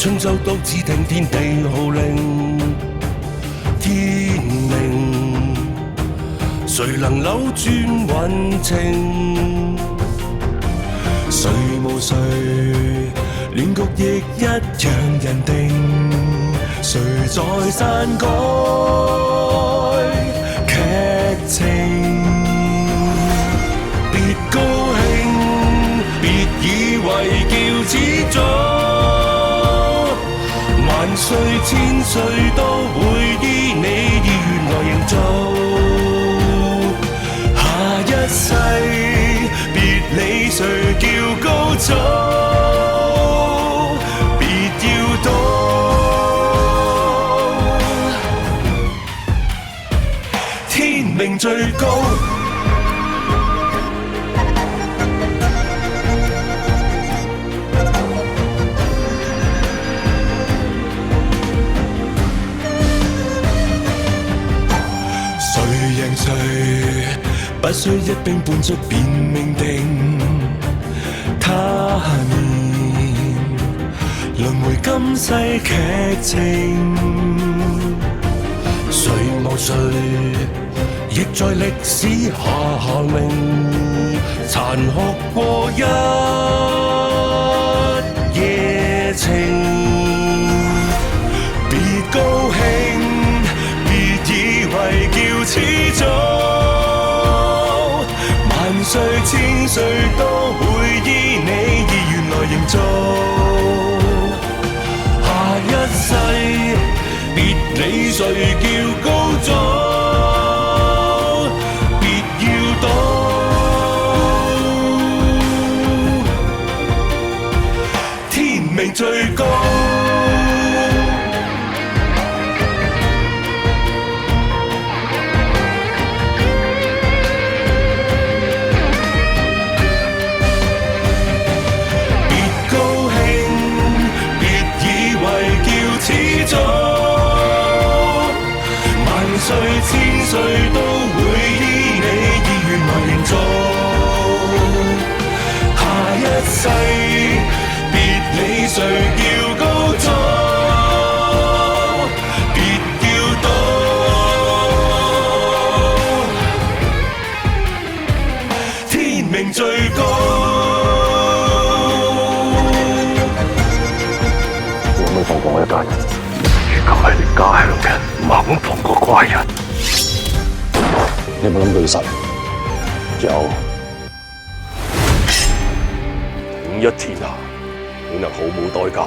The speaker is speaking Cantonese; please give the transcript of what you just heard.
春秋都只聽天地號令，天命誰能扭轉運程？誰無誰，亂局亦一樣人定。誰在篡改劇情？別高興，別以為叫始祖，萬歲千歲都會依你意願來營造。下一世別理誰叫高祖，別要躲，天命最高。誰贏誰，不需一兵半卒便命定。他年輪迴今世劇情，誰無誰，亦在歷史下名，殘酷過一夜情。別高興，別以為叫始祖，萬歲千歲都會依你意願來營造。下一世別理誰叫高祖，別要躲，天命最高。萬歲千歲都會依你意願來營造。下一世別理誰叫高祖，別要躲，天命最高。我冇放過我一家人，如果係你家鄉人，唔肯放過怪人。你有冇諗過要殺人？有。統一天下，你能毫無代價